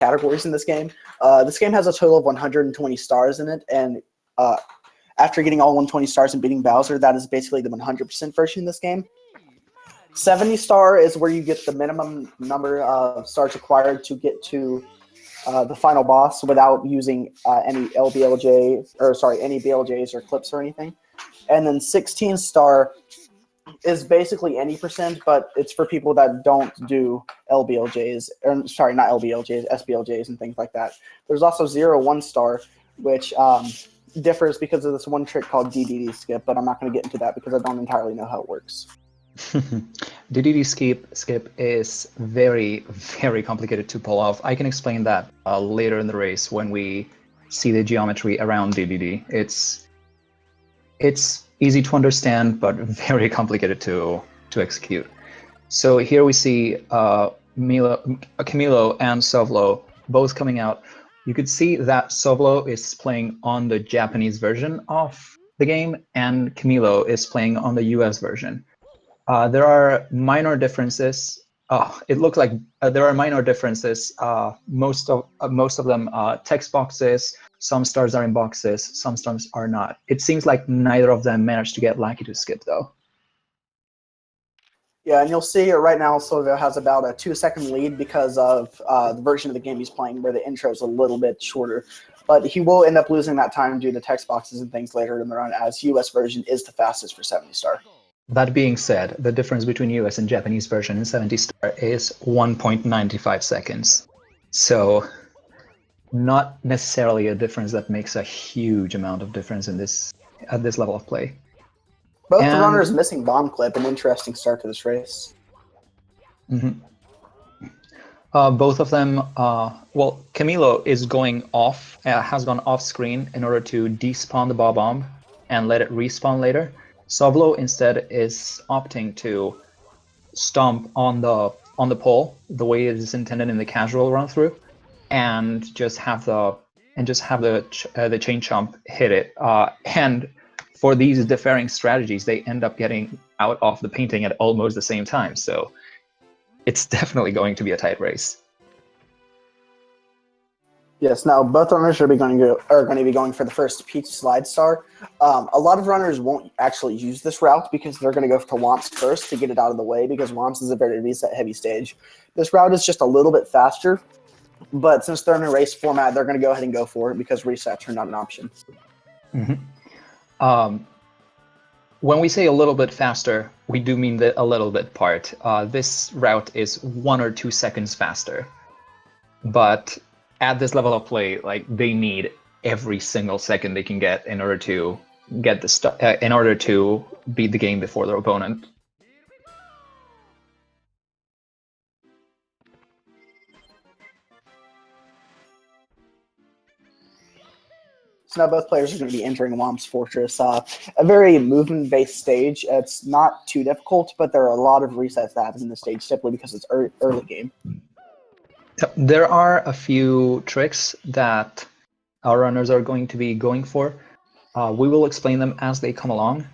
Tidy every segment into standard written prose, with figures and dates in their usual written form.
categories in this game. This game has a total of 120 stars in it, and after getting all 120 stars and beating Bowser, that is basically the 100% version of this game. 70 star is where you get the minimum number of stars required to get to the final boss without using any any BLJs or clips or anything. And then 16 star is basically any percent, but it's for people that don't do LBLJs, or sorry, not LBLJs, SBLJs and things like that. There's also 0-1 star, which differs because of this one trick called DDD skip, but I'm not going to get into that because I don't entirely know how it works. DDD skip is very, very complicated to pull off. I can explain that later in the race when we see the geometry around DDD. It's easy to understand, but very complicated to execute. So here we see Camilo and Sovlo both coming out. You could see that Sovlo is playing on the Japanese version of the game, and Camilo is playing on the US version. There are minor differences. It looks like there are minor differences. Most of them text boxes. Some stars are in boxes. Some stars are not. It seems like neither of them managed to get Lucky to skip, though. Yeah, and you'll see right now Silvio has about a 2-second lead because of the version of the game he's playing where the intro is a little bit shorter. But he will end up losing that time due to text boxes and things later in the run, as US version is the fastest for 70 star. That being said, the difference between US and Japanese version in 70 star is 1.95 seconds. So not necessarily a difference that makes a huge amount of difference in at this level of play. Both the runners missing bomb clip, an interesting start to this race. Both of them, well, Camilo is going off, has gone off screen in order to despawn the bomb and let it respawn later. Sovlo instead is opting to stomp on the pole the way it is intended in the casual run through, and just have the chain chomp hit it. And for these differing strategies, they end up getting out of the painting at almost the same time. So it's definitely going to be a tight race. Yes, now both runners are going to be going for the first Peach Slide Star. A lot of runners won't actually use this route because they're going to go to Womps first to get it out of the way, because Womps is a very reset-heavy stage. This route is just a little bit faster, but since they're in a race format, they're going to go ahead and go for it because resets are not an option. When we say a little bit faster, we do mean the a little bit part. This route is 1 or 2 seconds faster, but at this level of play, like, they need every single second they can get in order to get in order to beat the game before their opponent. So now both players are going to be entering Womps Fortress, a very movement-based stage. It's not too difficult, but there are a lot of resets that happen in the stage simply because it's early game. There are a few tricks that our runners are going to be going for. We will explain them as they come along.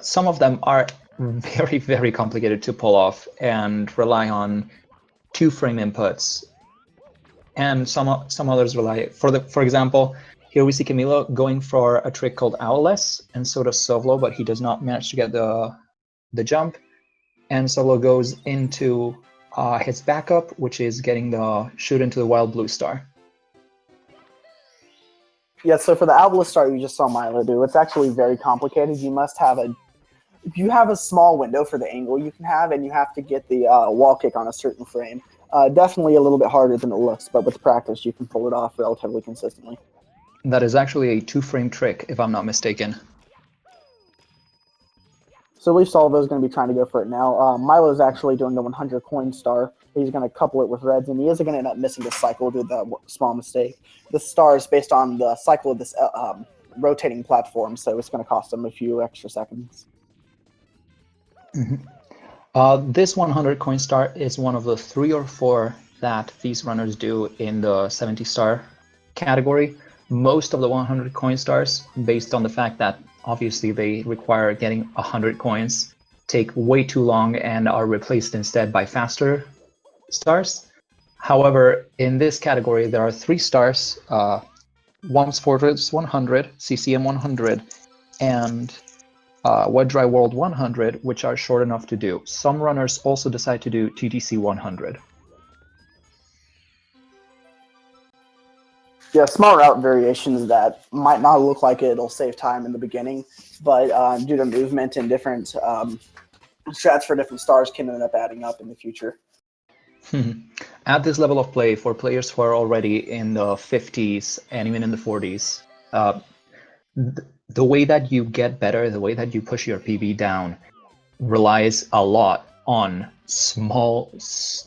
Some of them are very, very complicated to pull off and rely on 2-frame inputs. And some others rely, for example, here we see Camilo going for a trick called Owless, and so does Sovlo, but he does not manage to get the jump. And Sovlo goes into his backup, which is getting the shoot into the Wild Blue Star. Yeah, so for the Owless Star you just saw Milo do, it's actually very complicated. You must have you have a small window for the angle you can have, and you have to get the wall kick on a certain frame. Definitely a little bit harder than it looks, but with practice you can pull it off relatively consistently. That is actually a 2-frame trick, if I'm not mistaken. So at least Salvo's going to be trying to go for it now. Milo's actually doing the 100 coin star. He's going to couple it with reds, and he is going to end up missing the cycle due to the small mistake. The star is based on the cycle of this rotating platform, so it's going to cost him a few extra seconds. This 100 coin star is one of the 3 or 4 that these runners do in the 70 star category. Most of the 100 coin stars, based on the fact that obviously they require getting 100 coins, take way too long and are replaced instead by faster stars. However, in this category, there are 3 stars, Womp's Fortress 100, CCM 100, and Wet Dry World 100, which are short enough to do. Some runners also decide to do TTC 100. Yeah, small route variations that might not look like it'll save time in the beginning, but due to movement and different strats for different stars can end up adding up in the future. At this level of play, for players who are already in the 50s and even in the 40s, the way that you get better, the way that you push your PB down, relies a lot on small,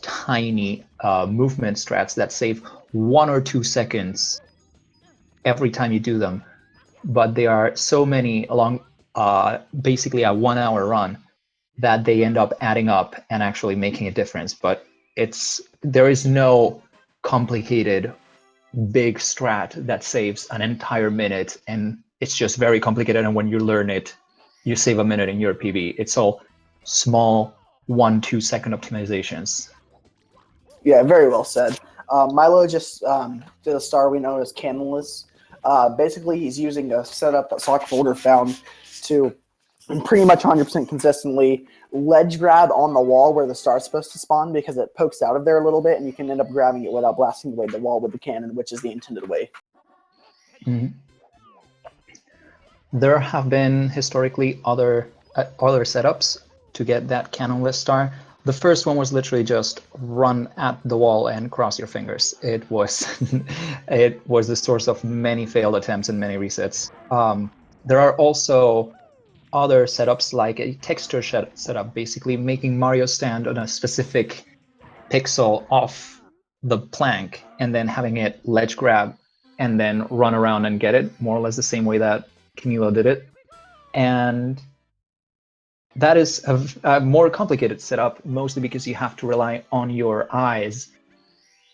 tiny movement strats that save 1 or 2 seconds every time you do them. But there are so many along basically a 1 hour run that they end up adding up and actually making a difference. But there is no complicated big strat that saves an entire minute, and it's just very complicated, and when you learn it, you save a minute in your PB. It's all small 1-2 second optimizations. Yeah, very well said. Milo just did a star we know as Canonless. Basically, he's using a setup that Sock Folder found to pretty much 100% consistently ledge grab on the wall where the star's supposed to spawn, because it pokes out of there a little bit and you can end up grabbing it without blasting away the wall with the cannon, which is the intended way. Mm-hmm. There have been historically other setups to get that Canonless star. The first one was literally just run at the wall and cross your fingers. It was the source of many failed attempts and many resets. There are also other setups like a texture setup, basically making Mario stand on a specific pixel off the plank and then having it ledge grab and then run around and get it, more or less the same way that Camilo did it. And that is a more complicated setup, mostly because you have to rely on your eyes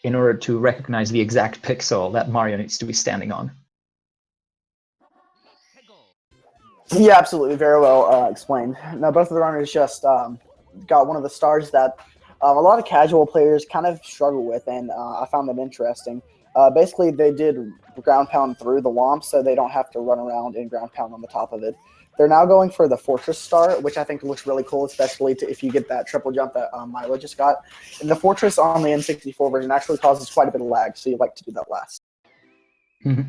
in order to recognize the exact pixel that Mario needs to be standing on. Yeah, absolutely. Very well explained. Now, both of the runners just got one of the stars that a lot of casual players kind of struggle with, and I found them interesting. Basically, they did ground pound through the Womp, so they don't have to run around and ground pound on the top of it. They're now going for the Fortress star, which I think looks really cool, especially if you get that triple jump that Milo just got. And the Fortress on the N64 version actually causes quite a bit of lag, so you like to do that last. Mm-hmm.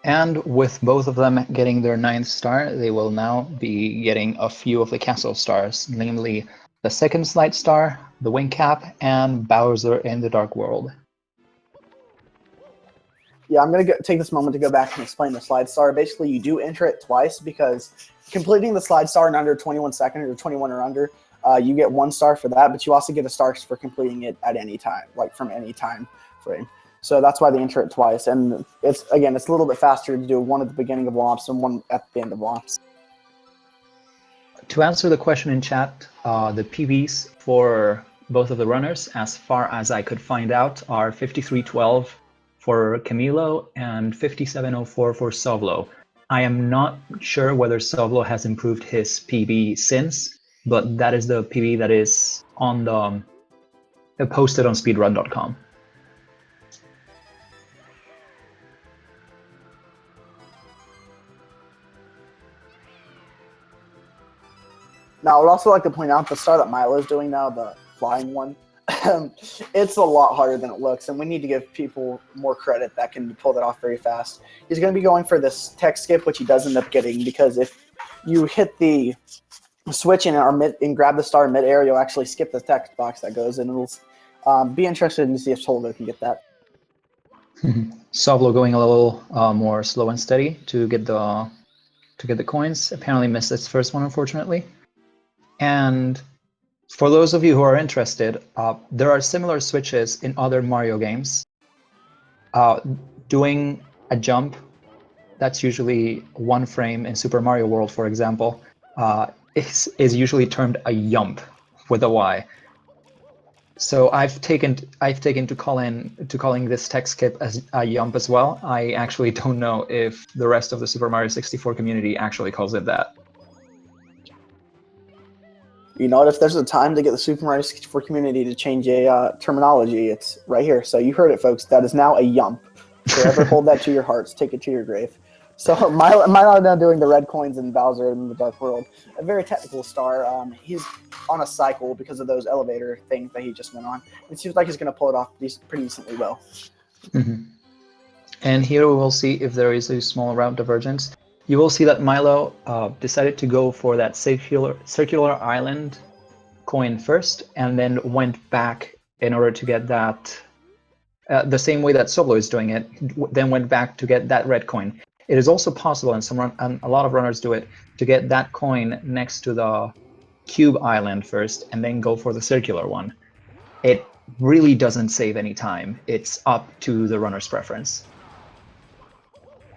And with both of them getting their 9th star, they will now be getting a few of the castle stars, namely the 2nd slide star, the wing cap, and Bowser in the Dark World. Yeah, I'm going to take this moment to go back and explain the slide star. Basically, you do enter it twice, because completing the slide star in under 21 seconds or 21 or under, you get 1 star for that, but you also get a star for completing it at any time, like from any time frame. So that's why they enter it twice. And it's a little bit faster to do one at the beginning of Womps and one at the end of Womps. To answer the question in chat, the PBs for both of the runners, as far as I could find out, are 5312 for Camilo and 5704 for Sovlo. I am not sure whether Sovlo has improved his PB since, but that is the PB that is on the posted on speedrun.com. Now, I would also like to point out the star that Milo is doing now, the flying one. It's a lot harder than it looks, and we need to give people more credit that can pull that off very fast. He's going to be going for this tech skip, which he does end up getting, because if you hit the switch and grab the star mid-air, you'll actually skip the text box that goes, and it'll be interesting to see if Solvo can get that. Sovlo going a little more slow and steady to get the coins. Apparently missed its first one, unfortunately. And for those of you who are interested, there are similar switches in other Mario games. Doing a jump, that's usually 1 frame in Super Mario World, for example, is usually termed a yump with a Y. So I've taken to calling this tech skip as a yump as well. I actually don't know if the rest of the Super Mario 64 community actually calls it that. You know what? If there's a time to get the Super Mario 64 community to change a terminology, it's right here. So you heard it, folks. That is now a yump. Forever hold that to your hearts. Take it to your grave. So Milo now doing the red coins and Bowser in the Dark World. A very technical star. He's on a cycle because of those elevator things that he just went on. It seems like he's going to pull it off pretty decently well. Mm-hmm. And here we will see if there is a small route divergence. You will see that Milo decided to go for that circular island coin first, and then went back in order to get that the same way that Solo is doing it, then went back to get that red coin. It is also possible, and a lot of runners do it, to get that coin next to the cube island first, and then go for the circular one. It really doesn't save any time. It's up to the runner's preference.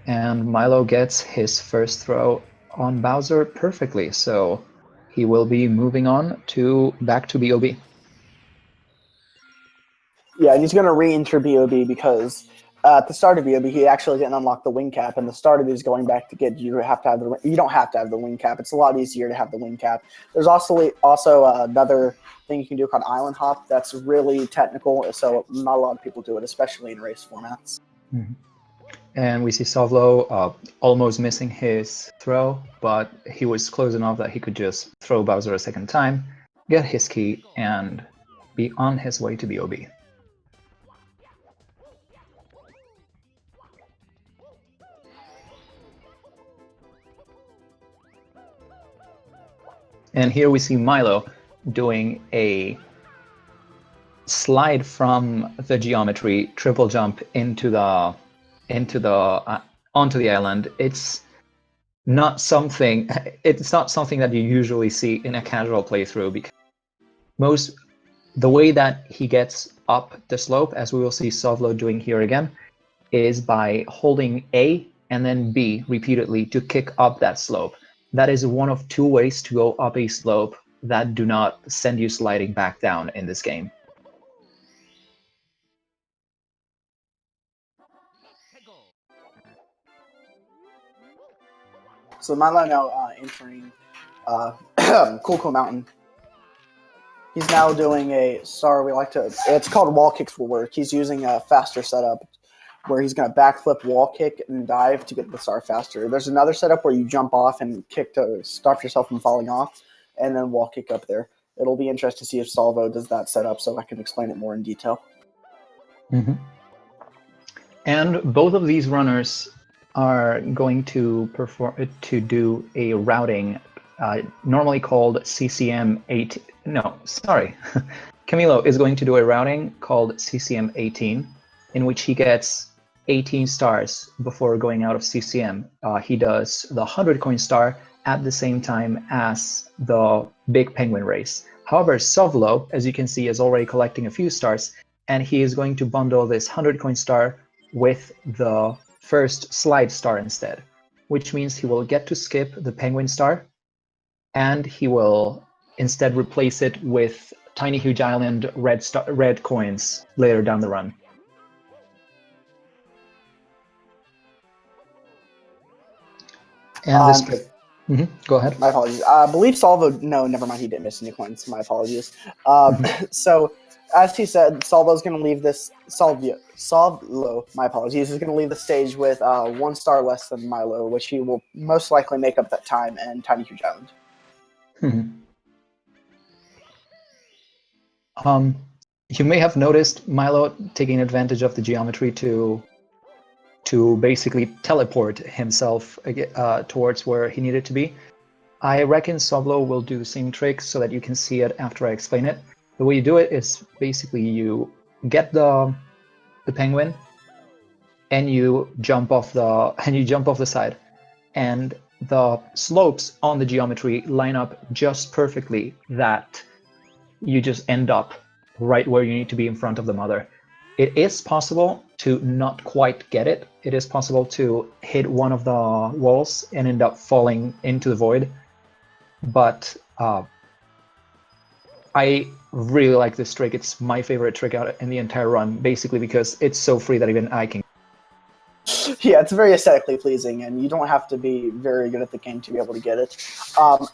And Milo gets his first throw on Bowser perfectly, so he will be moving on back to BOB. Yeah, and he's going to re-enter BOB because at the start of BOB, he actually didn't unlock the wing cap, and the start of it is going back to get you have to have you don't have to have the wing cap. It's a lot easier to have the wing cap. There's also another thing you can do called island hop. That's really technical, so not a lot of people do it, especially in race formats. Mm-hmm. And we see Sovlo almost missing his throw, but he was close enough that he could just throw Bowser a second time, get his key, and be on his way to BOB. And here we see Milo doing a slide from the geometry, triple jump onto the island. It's not something that you usually see in a casual playthrough, because the way that he gets up the slope, as we will see Sovlo doing here again, is by holding A and then B repeatedly to kick up that slope. That is one of two ways to go up a slope that do not send you sliding back down in this game. So Milo now entering Cool Mountain. He's now doing it's called wall kicks will work. He's using a faster setup where he's going to backflip, wall kick, and dive to get the star faster. There's another setup where you jump off and kick to stop yourself from falling off, and then wall kick up there. It'll be interesting to see if Salvo does that setup, so I can explain it more in detail. Mm-hmm. And both of these runners are going to do a routing normally called CCM 8. No, sorry. Camilo is going to do a routing called CCM 18, in which he gets 18 stars before going out of CCM. He does the 100 coin star at the same time as the big penguin race. However, Sovlo, as you can see, is already collecting a few stars, and he is going to bundle this 100 coin star with the first slide star instead, which means he will get to skip the penguin star, and he will instead replace it with Tiny Huge Island red coins later down the run. And this. Go ahead. My apologies. I believe Salvo. No, never mind. He didn't miss any coins. My apologies. So, as he said, Salvo's going to leave this. Salvo. My apologies. Is going to leave the stage with 1 star less than Milo, which he will most likely make up that time in Tiny Huge Island. You may have noticed Milo taking advantage of the geometry to basically teleport himself towards where he needed to be. I reckon Sovlo will do the same trick so that you can see it after I explain it. The way you do it is basically you get the penguin and you jump off the side, and the slopes on the geometry line up just perfectly that you just end up right where you need to be in front of the mother. It is possible to not quite get it. It is possible to hit one of the walls and end up falling into the void. But I really like this trick. It's my favorite trick out in the entire run, basically because it's so free that even I can. Yeah, it's very aesthetically pleasing, and you don't have to be very good at the game to be able to get it.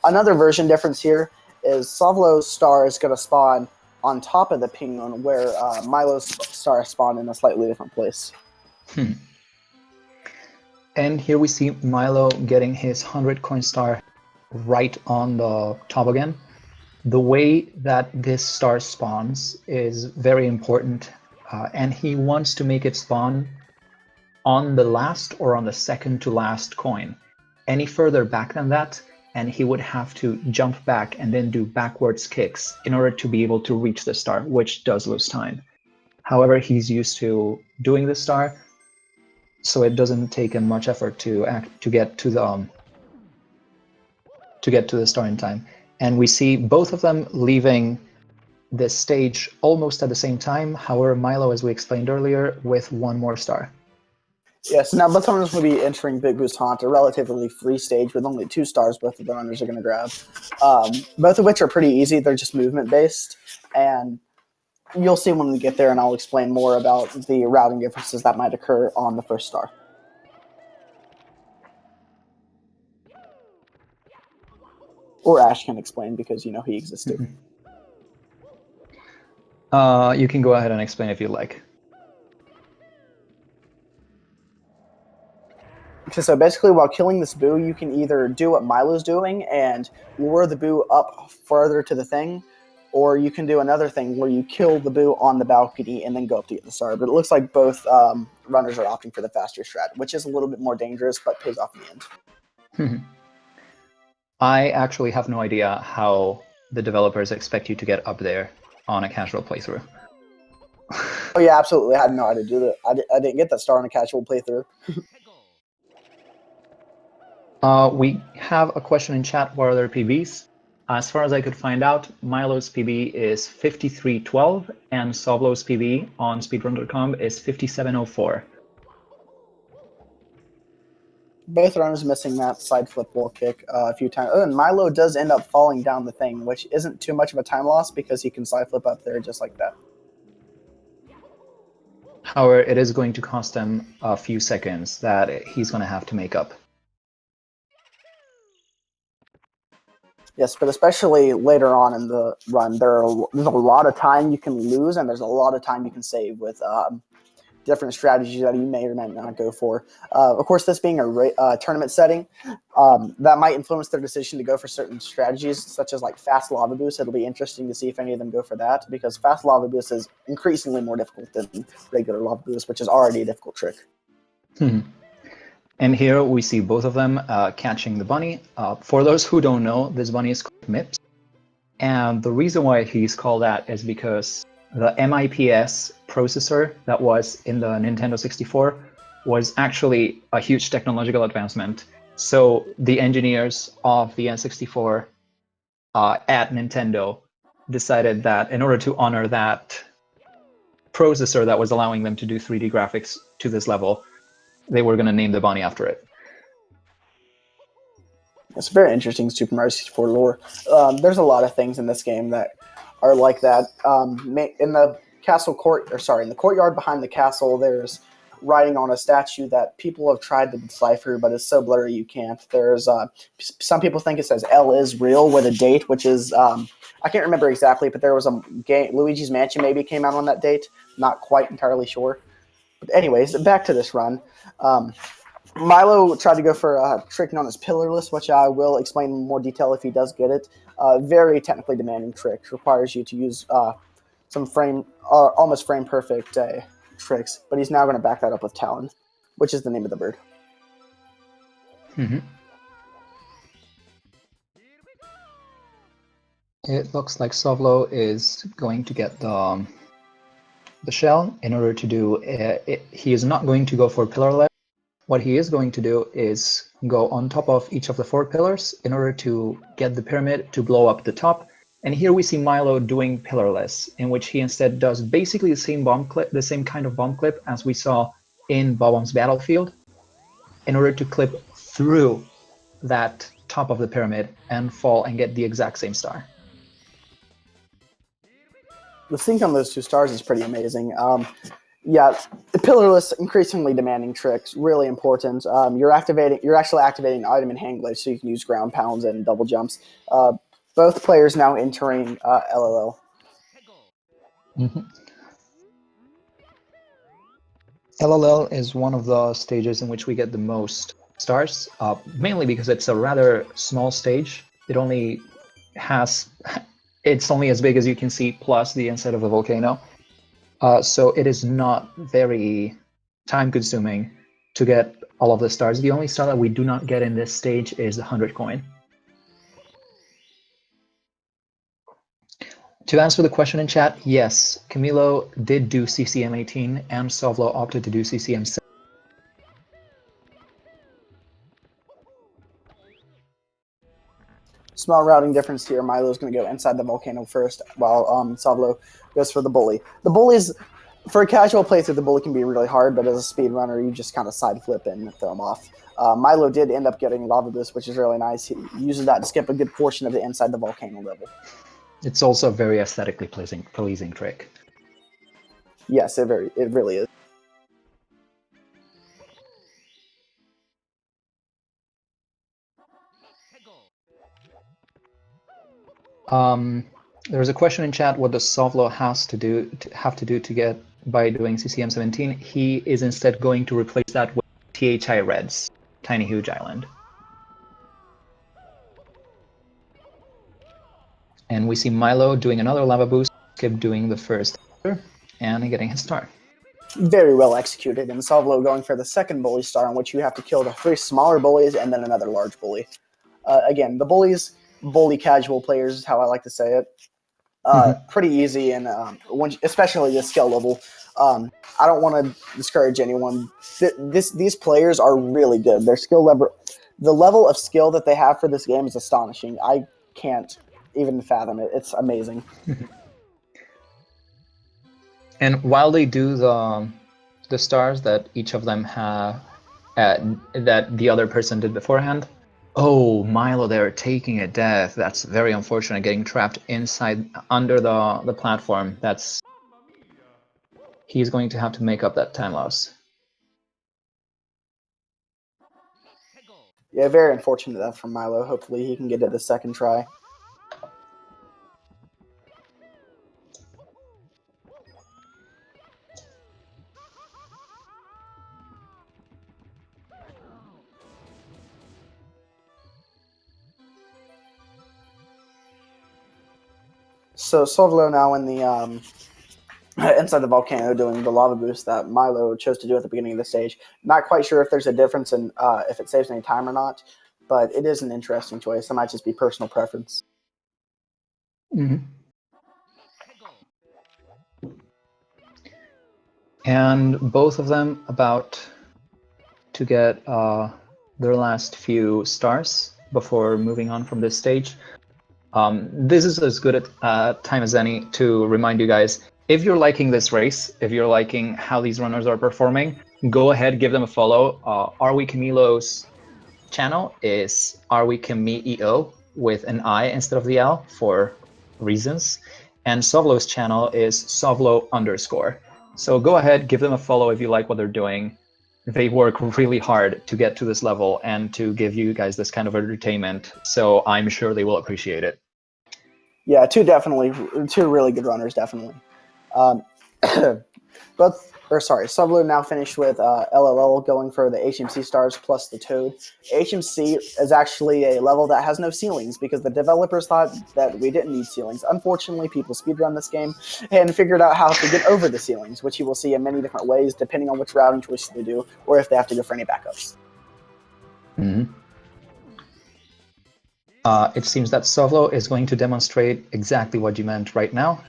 Another version difference here is Savlo's star is going to spawn on top of the penguin, where Milo's star spawned in a slightly different place. And here we see Milo getting his 100 coin star right on the top again. The way that this star spawns is very important, and he wants to make it spawn on the last or on the second to last coin. Any further back than that, and he would have to jump back and then do backwards kicks in order to be able to reach the star, which does lose time. However, he's used to doing the star, so it doesn't take him much effort to get to the star in time. And we see both of them leaving this stage almost at the same time. However, Milo, as we explained earlier, with one more star. Yes, now both runners will be entering Big Boo's Haunt, a relatively free stage with only 2 stars both of the runners are going to grab. Both of which are pretty easy. They're just movement-based, and you'll see when we get there, and I'll explain more about the routing differences that might occur on the first star. Or Ash can explain, because you know he exists too. You can go ahead and explain if you like. Okay, so basically, while killing this Boo, you can either do what Milo's doing and lure the Boo up further to the thing, or you can do another thing where you kill the Boo on the balcony and then go up to get the star. But it looks like both runners are opting for the faster strat, which is a little bit more dangerous, but pays off in the end. I actually have no idea how the developers expect you to get up there on a casual playthrough. Oh yeah, absolutely. I didn't know how to do that. I didn't get that star on a casual playthrough. We have a question in chat. What are their PBs? As far as I could find out, Milo's PB is 5312 and Sovlo's PB on speedrun.com is 5704. Both runners missing that side flip wall kick a few times. Oh, and Milo does end up falling down the thing, which isn't too much of a time loss because he can side flip up there just like that. However, it is going to cost him a few seconds that he's going to have to make up. Yes, but especially later on in the run, there's a lot of time you can lose, and there's a lot of time you can save with different strategies that you may or may not go for. Of course, this being a tournament setting, that might influence their decision to go for certain strategies, such as like fast lava boost. It'll be interesting to see if any of them go for that, because fast lava boost is increasingly more difficult than regular lava boost, which is already a difficult trick. And here we see both of them catching the bunny. For those who don't know, this bunny is called Mips. And the reason why he's called that is because the MIPS processor that was in the Nintendo 64 was actually a huge technological advancement. So the engineers of the N64 at Nintendo decided that in order to honor that processor that was allowing them to do 3D graphics to this level, they were going to name the bunny after it. It's very interesting Super Mario 64 lore. There's a lot of things in this game that are like that. In the in the courtyard behind the castle, there's writing on a statue that people have tried to decipher, but it's so blurry you can't. There's some people think it says L is real with a date, which is I can't remember exactly, but there was a game, Luigi's Mansion maybe came out on that date. Not quite entirely sure. But anyways, back to this run. Milo tried to go for a trick known as Pillarless, which I will explain in more detail if he does get it. Very technically demanding trick. Requires you to use some almost frame perfect tricks. But he's now going to back that up with Talon, which is the name of the bird. It looks like Sovlo is going to get the shell in order to do he is not going to go for pillarless. What he is going to do is go on top of each of the 4 pillars in order to get the pyramid to blow up the top. And here we see Milo doing pillarless, in which he instead does basically the same kind of bomb clip as we saw in Bob-omb's Battlefield, in order to clip through that top of the pyramid and fall and get the exact same star. The sync on those 2 stars is pretty amazing. Yeah, the pillarless, increasingly demanding tricks, really important. You're actually activating item and hand glitch, so you can use ground pounds and double jumps. Both players now entering LLL. Mm-hmm. LLL is one of the stages in which we get the most stars, mainly because it's a rather small stage. It only has, it's only as big as you can see, plus the inside of the volcano. So it is not very time-consuming to get all of the stars. The only star that we do not get in this stage is the 100 coin. To answer the question in chat, yes, Camilo did do CCM 18 and Sovlo opted to do CCM 7. Small routing difference here. Milo's going to go inside the volcano first, while Savlo goes for the bully. The bully's, for a casual playthrough, the bully can be really hard, but as a speedrunner, you just kind of side flip and throw him off. Milo did end up getting Lava Boost, which is really nice. He uses that to skip a good portion of the inside the volcano level. It's also a very aesthetically pleasing trick. Yes, it really is. There's a question in chat: what does Sovlo have to do to get by doing CCM 17? He is instead going to replace that with THI Reds, Tiny Huge Island. And we see Milo doing another lava boost, Skip doing the first and getting his star. Very well executed, and Savlo going for the second bully star, in which you have to kill the 3 smaller bullies and then another large bully. Again, the bully casual players is how I like to say it. Pretty easy, and especially the skill level. I don't want to discourage anyone. These players are really good. Their skill level, the level of skill that they have for this game is astonishing. I can't even fathom it. It's amazing. And while they do the stars that each of them have, that the other person did beforehand. Oh, Milo, they're taking a death. That's very unfortunate, getting trapped inside, under the platform. He's going to have to make up that time loss. Yeah, very unfortunate death from Milo. Hopefully he can get it the second try. So Sovlo now in the inside the volcano doing the lava boost that Milo chose to do at the beginning of the stage. Not quite sure if there's a difference in if it saves any time or not, but it is an interesting choice. It might just be personal preference. Mm-hmm. And both of them about to get their last few stars before moving on from this stage. This is as good a time as any to remind you guys, if you're liking this race, if you're liking how these runners are performing, go ahead, give them a follow. ARWYCamilo's channel is ARWYCamilo with an I instead of the L for reasons. And Sovlo's channel is Sovlo_. So go ahead, give them a follow if you like what they're doing. They work really hard to get to this level and to give you guys this kind of entertainment. So I'm sure they will appreciate it. Yeah, two really good runners, definitely. Sovlo now finished with LLL going for the HMC stars plus the Toad. HMC is actually a level that has no ceilings because the developers thought that we didn't need ceilings. Unfortunately, people speedrun this game and figured out how to get over the ceilings, which you will see in many different ways depending on which routing choice they do or if they have to go for any backups. Mm-hmm. It seems that Sovlo is going to demonstrate exactly what you meant right now.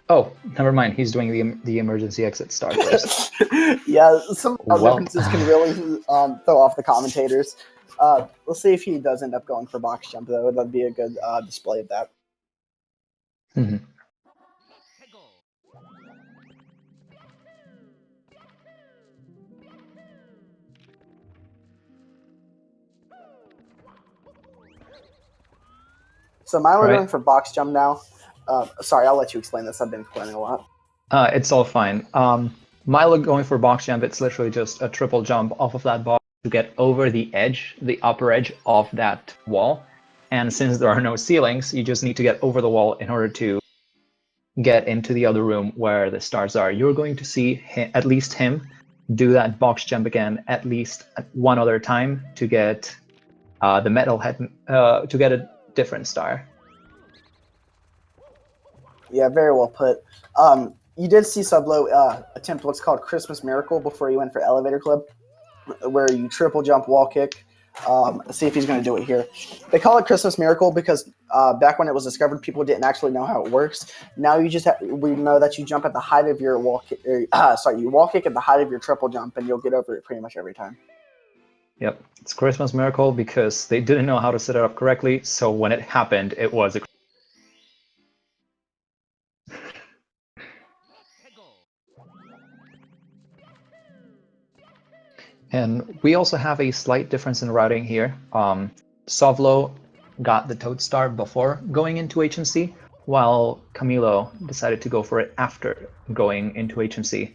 Oh, never mind. He's doing the emergency exit star first. Yeah, some differences can really throw off the commentators. We'll see if he does end up going for box jump, though. That'd be a good display of that. Mm-hmm. So Milo going for box jump now. Sorry, I'll let you explain this. I've been explaining a lot. It's all fine. Milo going for box jump, it's literally just a triple jump off of that box to get over the edge, the upper edge of that wall. And since there are no ceilings, you just need to get over the wall in order to get into the other room where the stars are. You're going to see at least him do that box jump again at least one other time to get the metal head, to get a different star. Yeah, very well put. You did see Sublo attempt what's called Christmas Miracle before he went for Elevator Club, where you triple jump, wall kick. Let's see if he's going to do it here. They call it Christmas Miracle because back when it was discovered, people didn't actually know how it works. Now we know that you jump at the height of your wall kick. You wall kick at the height of your triple jump, and you'll get over it pretty much every time. Yep, it's Christmas Miracle because they didn't know how to set it up correctly. So when it happened, it was a And we also have a slight difference in routing here. Sovlo got the Toad Star before going into HNC, while Camilo decided to go for it after going into HNC.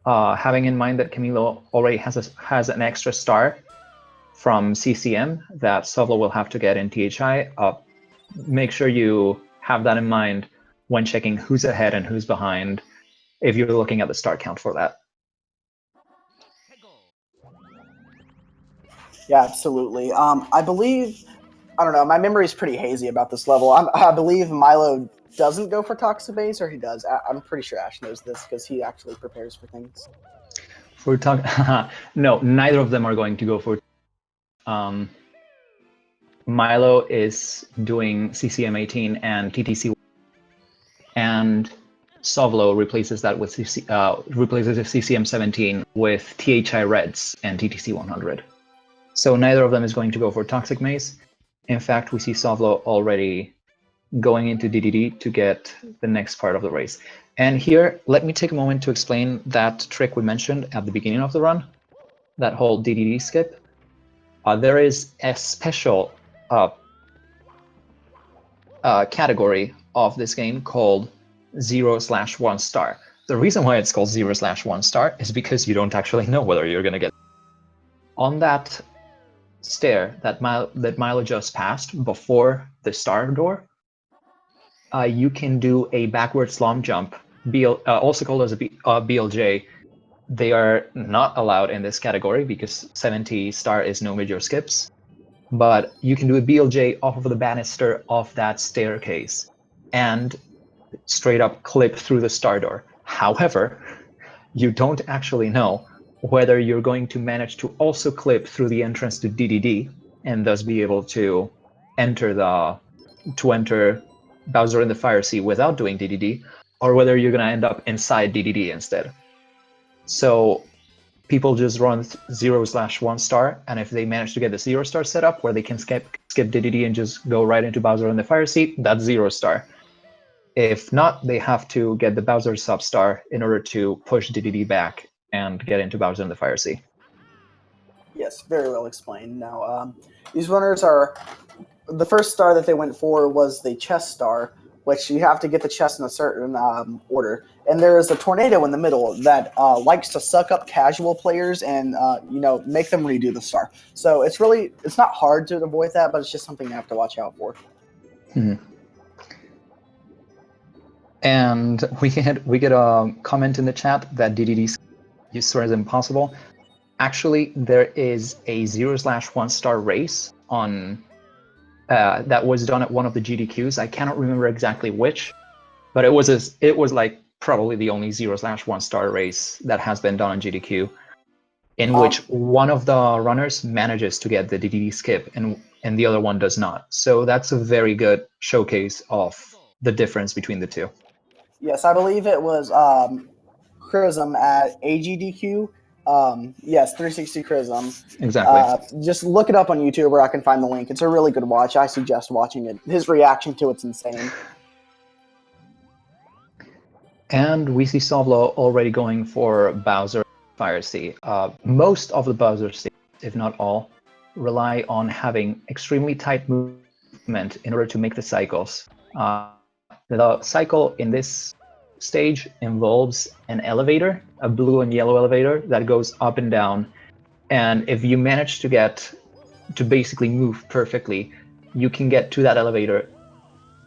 Having in mind that Camilo already has an extra star from CCM that Sovlo will have to get in THI, make sure you have that in mind when checking who's ahead and who's behind if you're looking at the star count for that. Yeah, absolutely. I believe, I don't know, my memory is pretty hazy about this level. I believe Milo doesn't go for Toxibase, or he does. I'm pretty sure Ash knows this because he actually prepares for things. No, neither of them are going to go for. Milo is doing CCM 18 and TTC, and Sovlo replaces that with replaces CCM 17 with THI Reds and TTC 100. So neither of them is going to go for Toxic Maze. In fact, we see Sovlo already going into DDD to get the next part of the race. And here, let me take a moment to explain that trick we mentioned at the beginning of the run, that whole DDD skip. There is a special category of this game called 0/1 star. The reason why it's called 0/1 star is because you don't actually know whether you're going to get. On that stair that Milo just passed before the star door, you can do a backward slalom jump, also called as a BLJ. They are not allowed in this category because 70 star is no major skips, but you can do a BLJ off of the banister of that staircase and straight up clip through the star door. However, you don't actually know whether you're going to manage to also clip through the entrance to DDD and thus be able to enter Bowser in the Fire Sea without doing DDD, or whether you're going to end up inside DDD instead. So people just run 0/1 star, and if they manage to get the 0 star set up where they can skip DDD and just go right into Bowser in the Fire Sea, that's 0 star. If not, they have to get the Bowser sub-star in order to push DDD back and get into Bowser in the Fire Sea. Yes, very well explained. Now, these runners are, the first star that they went for was the chest star, which you have to get the chest in a certain order. And there is a tornado in the middle that likes to suck up casual players and make them redo the star. So it's not hard to avoid that, but it's just something you have to watch out for. Mm-hmm. And we get a comment in the chat that DDD is impossible. Actually, there is a 0/1 star race on that was done at one of the GDQs. I cannot remember exactly which, but it was like probably the only 0/1 star race that has been done on GDQ, in which one of the runners manages to get the DDD skip and the other one does not. So that's a very good showcase of the difference between the two. Yes, I believe it was Chrism at AGDQ. Yes, 360 Chrism. Exactly. Just look it up on YouTube where I can find the link. It's a really good watch. I suggest watching it. His reaction to it's insane. And we see Sovlo already going for Bowser Fire Sea. Most of the Bowser stages, if not all, rely on having extremely tight movement in order to make the cycles. The cycle in this stage involves an elevator, a blue and yellow elevator that goes up and down. And if you manage to basically move perfectly, you can get to that elevator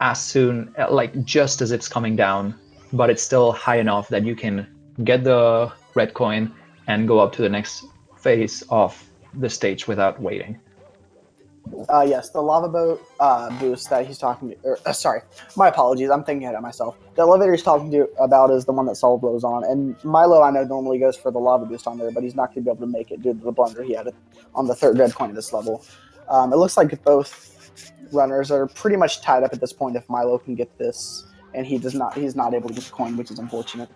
as soon, like just as it's coming down, but it's still high enough that you can get the red coin and go up to the next phase of the stage without waiting. Yes, the lava boat boost that he's talking to, sorry, my apologies, I'm thinking ahead of myself. The elevator he's talking to about is the one that Solvlo's on, and Milo I know normally goes for the lava boost on there, but he's not going to be able to make it due to the blunder he had on the third red coin of this level. It looks like both runners are pretty much tied up at this point if Milo can get this, and he's not able to get the coin, which is unfortunate.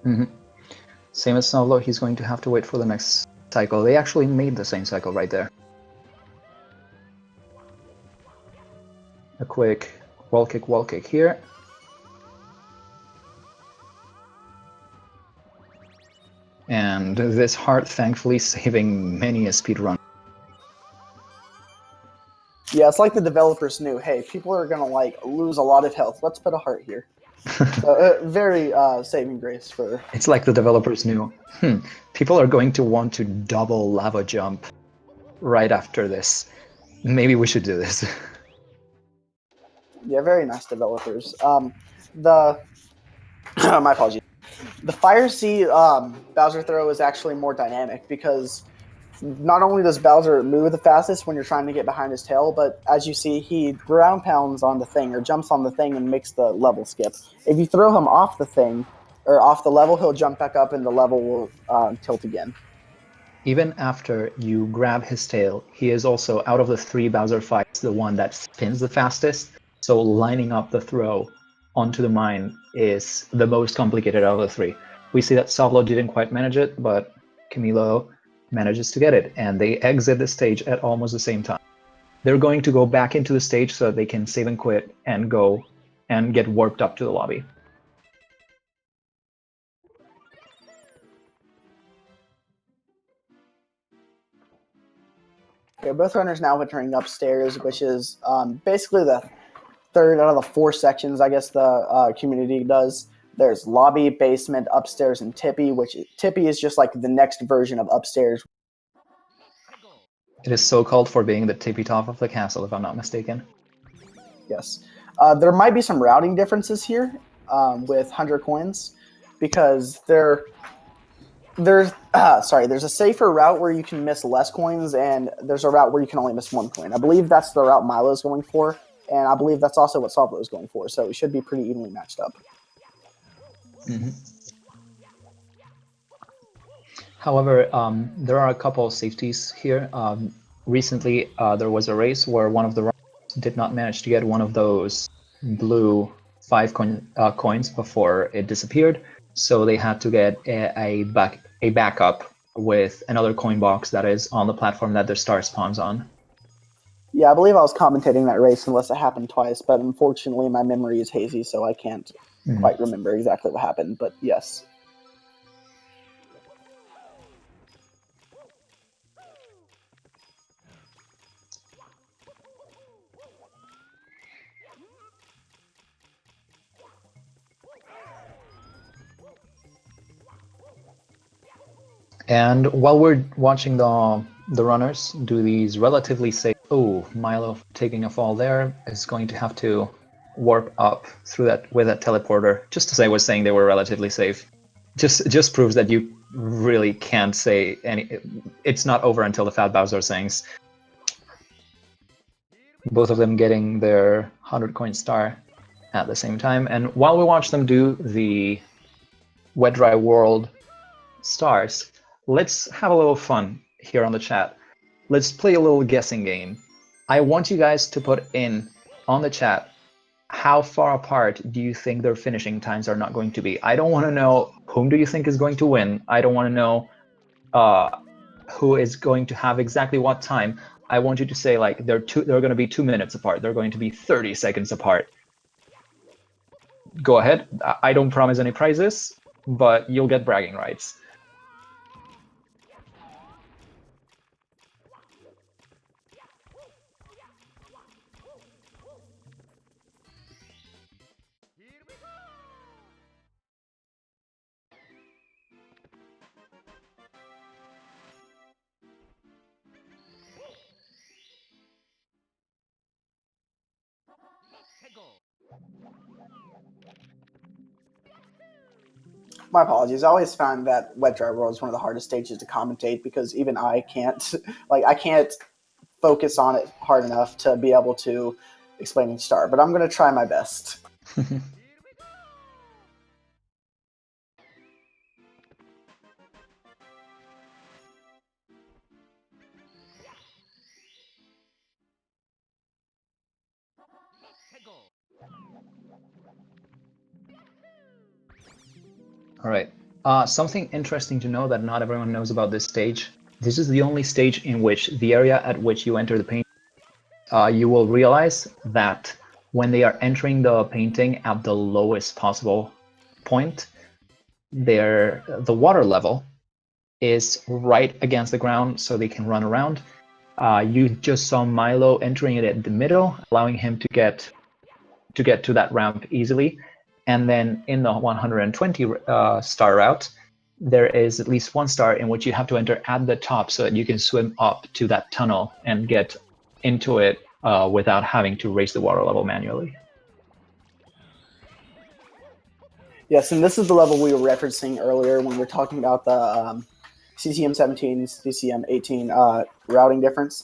Mm-hmm. Same as Solo, he's going to have to wait for the next cycle. They actually made the same cycle right there. A quick wall kick here. And this heart thankfully saving many a speedrun. Yeah, it's like the developers knew, hey, people are going to like lose a lot of health. Let's put a heart here. So very saving grace for... It's like the developers knew, people are going to want to double lava jump right after this. Maybe we should do this. Yeah, very nice developers. My apologies. The Fire Sea Bowser throw is actually more dynamic because not only does Bowser move the fastest when you're trying to get behind his tail, but as you see, he ground pounds on the thing or jumps on the thing and makes the level skip. If you throw him off the thing or off the level, he'll jump back up and the level will tilt again. Even after you grab his tail, he is also, out of the 3 Bowser fights, the one that spins the fastest. So lining up the throw onto the mine is the most complicated out of the 3. We see that Savlo didn't quite manage it, but Camilo manages to get it, and they exit the stage at almost the same time. They're going to go back into the stage so that they can save and quit and go and get warped up to the lobby. Okay, both runners now entering upstairs, which is basically the third out of the 4 sections, I guess, the community does. There's lobby, basement, upstairs, and Tippy, which Tippy is just like the next version of upstairs. It is so called for being the tippy top of the castle, if I'm not mistaken. Yes. There might be some routing differences here with 100 coins because there's a safer route where you can miss less coins, and there's a route where you can only miss 1 coin. I believe that's the route Milo's going for, and I believe that's also what Salvo is going for, so it should be pretty evenly matched up. Mm-hmm. However, there are a couple of safeties here. Recently, there was a race where one of the runners did not manage to get one of those blue 5 coins before it disappeared, so they had to get a backup with another coin box that is on the platform that the star spawns on. Yeah, I believe I was commentating that race unless it happened twice, but unfortunately my memory is hazy, so I can't quite remember exactly what happened, but yes. And while we're watching the runners do these relatively safe... Oh, Milo taking a fall there is going to have to warp up through that with that teleporter. Just as I was saying, they were relatively safe. Just proves that you really can't say any... It's not over until the Fat Bowser sings. Both of them getting their 100 coin star at the same time. And while we watch them do the Wet Dry World stars, let's have a little fun here on the chat. Let's play a little guessing game. I want you guys to put in on the chat how far apart do you think their finishing times are not going to be. I don't want to know whom do you think is going to win. I don't want to know who is going to have exactly what time. I want you to say like they're going to be 2 minutes apart. They're going to be 30 seconds apart. Go ahead. I don't promise any prizes, but you'll get bragging rights. My apologies. I always found that Wet Dry World is one of the hardest stages to commentate because even I can't, I can't focus on it hard enough to be able to explain each star. But I'm going to try my best. All right. Something interesting to know that not everyone knows about this stage. This is the only stage in which the area at which you enter the painting, you will realize that when they are entering the painting at the lowest possible point, the water level is right against the ground so they can run around. You just saw Milo entering it at the middle, allowing him to get to that ramp easily. And then in the 120 star route, there is at least one star in which you have to enter at the top so that you can swim up to that tunnel and get into it without having to raise the water level manually. Yes, and this is the level we were referencing earlier when we were talking about the CCM 17, CCM 18 routing difference.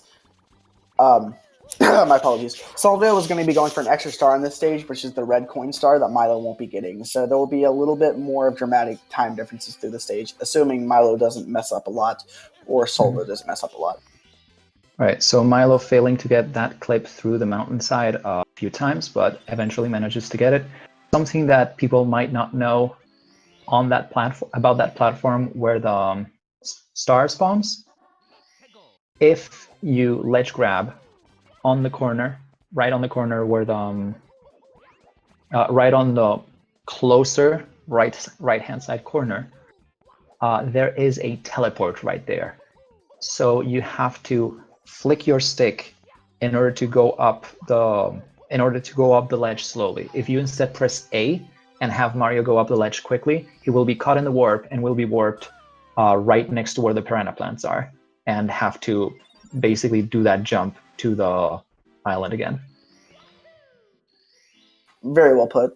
My apologies. Solvdale is going to be going for an extra star on this stage, which is the red coin star that Milo won't be getting. So there will be a little bit more of dramatic time differences through the stage, assuming Milo doesn't mess up a lot or Solvdale doesn't mess up a lot. All right, so Milo failing to get that clip through the mountainside a few times, but eventually manages to get it. Something that people might not know on that platform about that platform where the star spawns. If you ledge grab on the corner, right on the corner where the right on the closer right hand side corner, there is a teleport right there. So you have to flick your stick in order to go up the ledge slowly. If you instead press A and have Mario go up the ledge quickly, he will be caught in the warp and will be warped right next to where the piranha plants are, and have to basically do that jump to the island again. Very well put.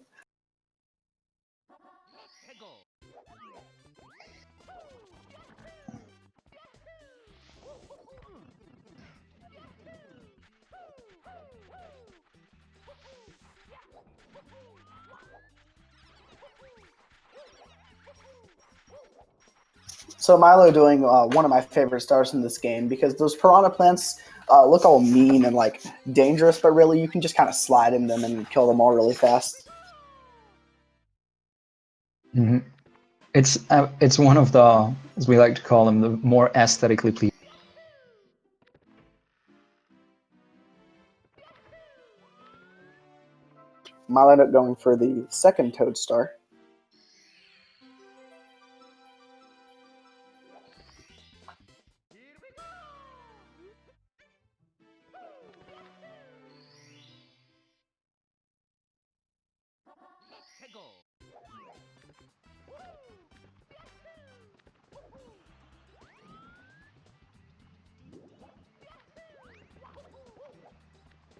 So Milo doing one of my favorite stars in this game because those piranha plants look all mean and like dangerous, but really you can just kind of slide in them and kill them all really fast. Mm-hmm. It's one of the, as we like to call them, the more aesthetically pleasing. Milo ended up going for the second Toad star.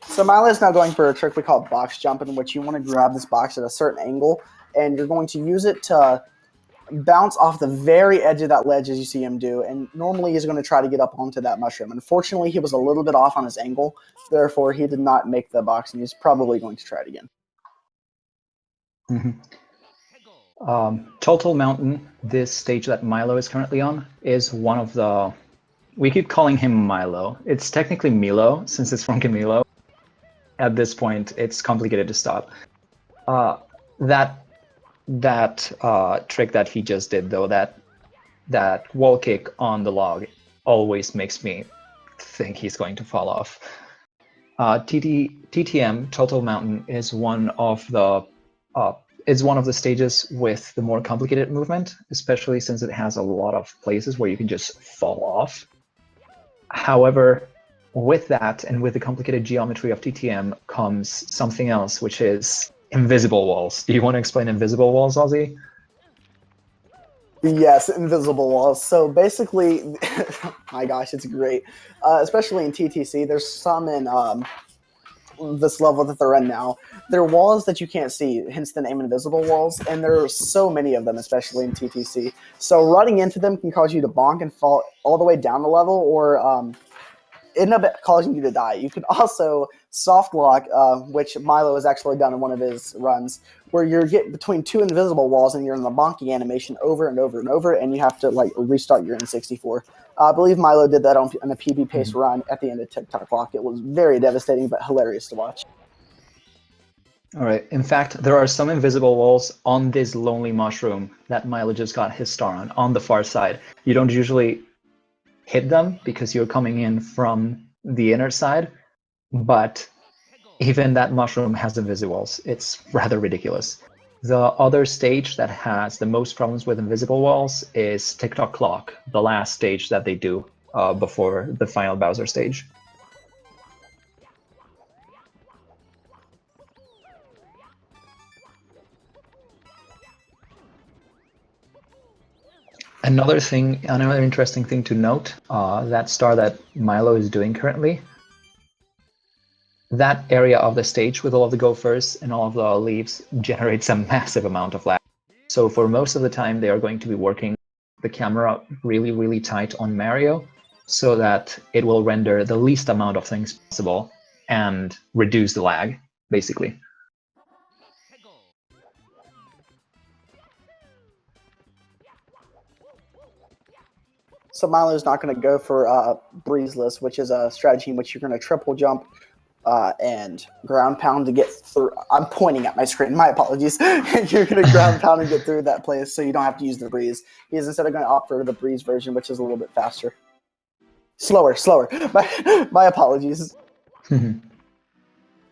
So Milo is now going for a trick we call box jump, in which you want to grab this box at a certain angle, and you're going to use it to bounce off the very edge of that ledge as you see him do, and normally he's going to try to get up onto that mushroom. Unfortunately, he was a little bit off on his angle, therefore he did not make the box, and he's probably going to try it again. Mm-hmm. Total Mountain, this stage that Milo is currently on, is one of the... We keep calling him Milo. It's technically Milo, since it's from Camilo. At this point, it's complicated to stop. That trick that he just did, though, that wall kick on the log, always makes me think he's going to fall off. TTM, Total Mountain, is one of the stages with the more complicated movement, especially since it has a lot of places where you can just fall off. However, with that and with the complicated geometry of TTM comes something else, which is invisible walls. Do you want to explain invisible walls, Ozzy? Yes, invisible walls. So basically, my gosh, it's great. Especially in TTC, there's some in this level that they're in now. There are walls that you can't see, hence the name invisible walls, and there are so many of them, especially in TTC. So running into them can cause you to bonk and fall all the way down the level, or end up causing you to die. You can also soft lock, which Milo has actually done in one of his runs, where you're getting between two invisible walls and you're in the bonking animation over and over and over, and you have to like restart your N64. I believe Milo did that on a PB pace run at the end of TikTok Clock. It was very devastating but hilarious to watch. All right. In fact, there are some invisible walls on this lonely mushroom that Milo just got his star on the far side. You don't usually hit them because you're coming in from the inner side, but even that mushroom has invisibles. It's rather ridiculous. The other stage that has the most problems with invisible walls is TikTok Clock, the last stage that they do before the final Bowser stage. Another interesting thing to note, that star that Milo is doing currently, that area of the stage with all of the gophers and all of the leaves generates a massive amount of lag. So for most of the time, they are going to be working the camera really, really tight on Mario so that it will render the least amount of things possible and reduce the lag, basically. So Milo's not going to go for breezeless, which is a strategy in which you're going to triple jump and ground pound to get through. I'm pointing at my screen. My apologies. You're going to ground pound and get through that place, so you don't have to use the breeze. He's instead of going to opt for the breeze version, which is a little bit faster. Slower. My apologies.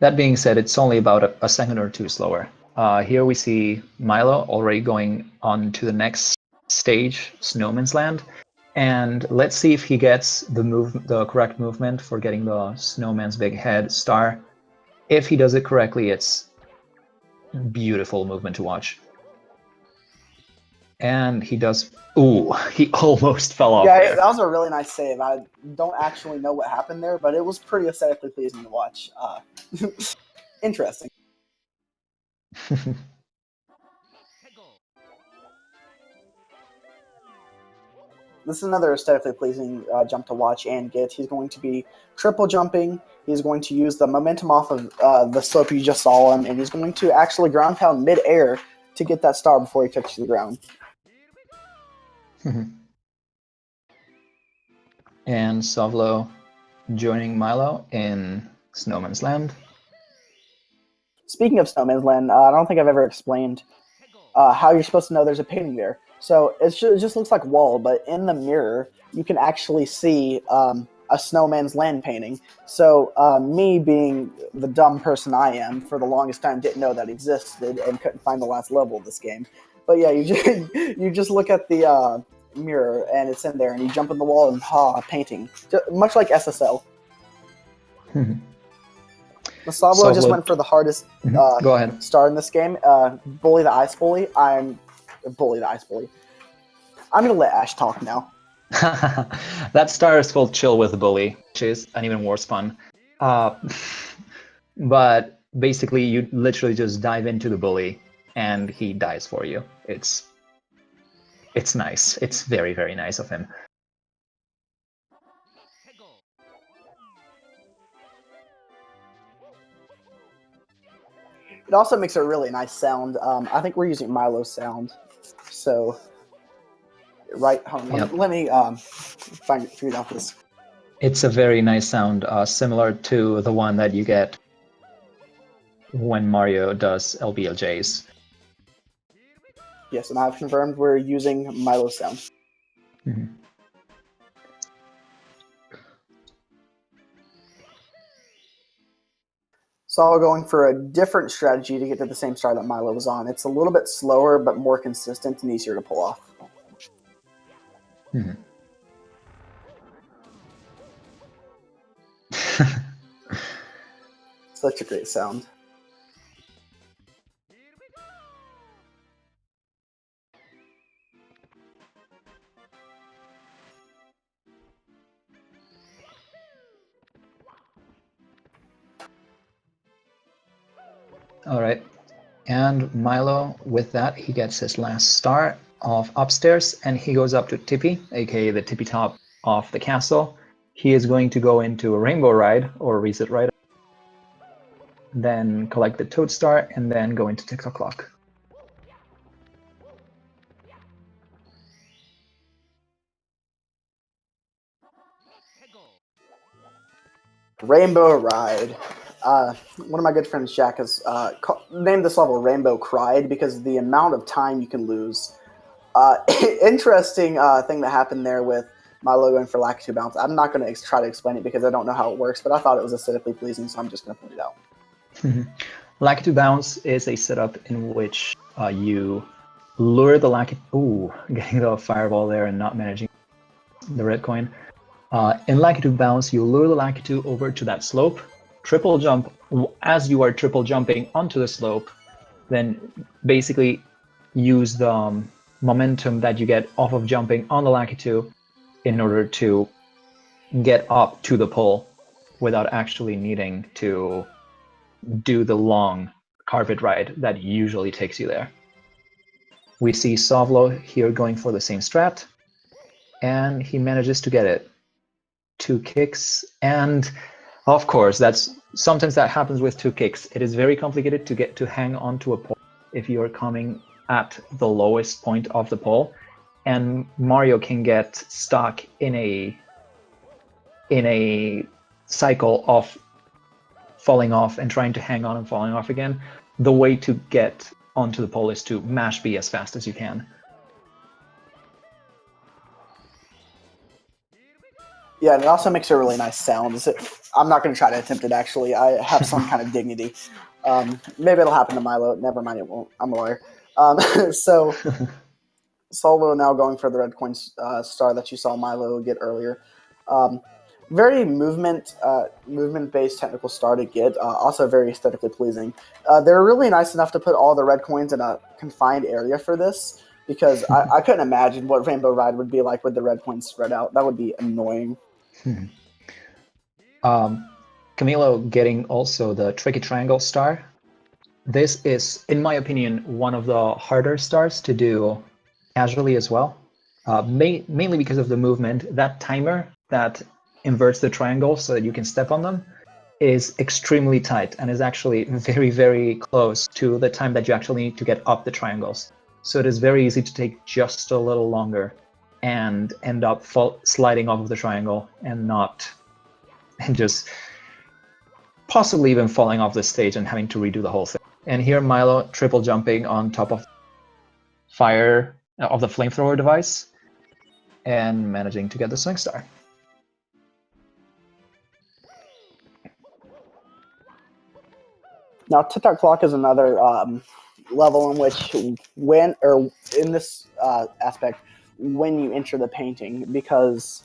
That being said, it's only about a second or two slower. Here we see Milo already going on to the next stage, Snowman's Land. And let's see if he gets the correct movement for getting the Snowman's Big Head star. If he does it correctly, it's beautiful movement to watch. And he does. Ooh, he almost fell off there. That was a really nice save. I don't actually know what happened there, but it was pretty aesthetically pleasing to watch. Interesting. This is another aesthetically pleasing jump to watch and get. He's going to be triple jumping. He's going to use the momentum off of the slope you just saw him, and he's going to actually ground pound mid-air to get that star before he touches the ground. And Sovlo joining Milo in Snowman's Land. Speaking of Snowman's Land, I don't think I've ever explained how you're supposed to know there's a painting there. So it just looks like wall, but in the mirror, you can actually see a Snowman's Land painting. So me being the dumb person I am, for the longest time didn't know that existed and couldn't find the last level of this game. But yeah, you just look at the mirror and it's in there, and you jump in the wall and painting, much like SSL. Masablo just went for the hardest Go ahead. star in this game. Bully the Ice Bully. Bully the Ice Bully. I'm going to let Ash talk now. That star is called Chill with the Bully, which is an even worse pun. But basically, you literally just dive into the bully, and he dies for you. It's nice. It's very, very nice of him. It also makes a really nice sound. I think we're using Milo's sound. So, right, hold on, let me figure out this. It's a very nice sound, similar to the one that you get when Mario does LBLJs. Yes, and I've confirmed we're using Milo's sound. So I'm going for a different strategy to get to the same star that Milo was on. It's a little bit slower, but more consistent and easier to pull off. Such a great sound. All right. And Milo, with that, he gets his last star of upstairs, and he goes up to Tippy, aka the tippy top of the castle. He is going to go into a rainbow ride, or reset ride, then collect the toad star, and then go into tick-tock clock. Rainbow Ride. One of my good friends, Jack, has named this level Rainbow Cried because the amount of time you can lose. Interesting thing that happened there with Milo going for Lakitu Bounce. I'm not going to try to explain it because I don't know how it works, but I thought it was aesthetically pleasing, so I'm just going to point it out. Lakitu Bounce is a setup in which you lure the Lakitu... Ooh, getting the fireball there and not managing the red coin. In Lakitu Bounce, you lure the Lakitu over to that slope, triple jump. As you are triple jumping onto the slope, then basically use the momentum that you get off of jumping on the Lakitu in order to get up to the pole without actually needing to do the long carpet ride that usually takes you there. We see Sovlo here going for the same strat, and he manages to get it. 2 kicks, and of course, sometimes that happens with 2 kicks. It is very complicated to get to hang onto a pole if you are coming at the lowest point of the pole, and Mario can get stuck in a cycle of falling off and trying to hang on and falling off again. The way to get onto the pole is to mash B as fast as you can. Yeah, and it also makes a really nice sound. I'm not going to try to attempt it, actually. I have some kind of dignity. Maybe it'll happen to Milo. Never mind, it won't. I'm a lawyer. So, Solo now going for the red coin star that you saw Milo get earlier. Very movement-based technical star to get. Also very aesthetically pleasing. They're really nice enough to put all the red coins in a confined area for this, because I couldn't imagine what Rainbow Ride would be like with the red coins spread out. That would be annoying. Camilo getting also the Tricky Triangle star. This is, in my opinion, one of the harder stars to do casually as well. Mainly because of the movement. That timer that inverts the triangle so that you can step on them is extremely tight and is actually very, very close to the time that you actually need to get up the triangles. So it is very easy to take just a little longer and end up sliding off of the triangle and just possibly even falling off the stage and having to redo the whole thing. And here Milo triple jumping on top of fire of the flamethrower device and managing to get the swing star. Now, tick-tock clock is another level in which in this aspect, when you enter the painting, because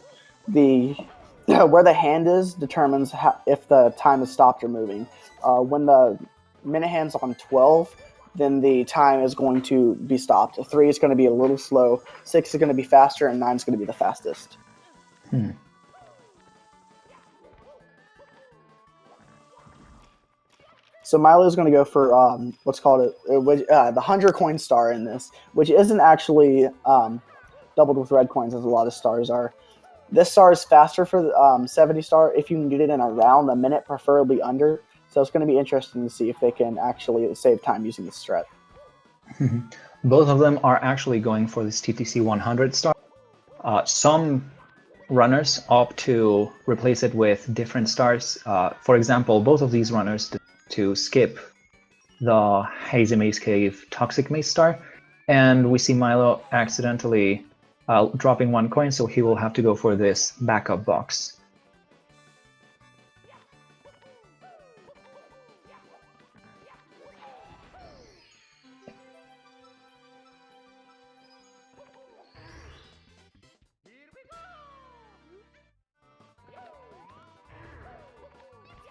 where the hand is determines if the time is stopped or moving. When the minute hand's on 12, then the time is going to be stopped. 3 is going to be a little slow, 6 is going to be faster, and 9 is going to be the fastest. So Milo is going to go for what's called the 100 coin star in this, which isn't actually doubled with red coins as a lot of stars are. This star is faster for the 70 star if you can get it in around a minute, preferably under. So it's going to be interesting to see if they can actually save time using this strat. Both of them are actually going for this TTC 100 star. Some runners opt to replace it with different stars. For example, both of these runners to skip the Hazy Maze Cave Toxic Maze star, and we see Milo accidentally dropping 1 coin, so he will have to go for this backup box.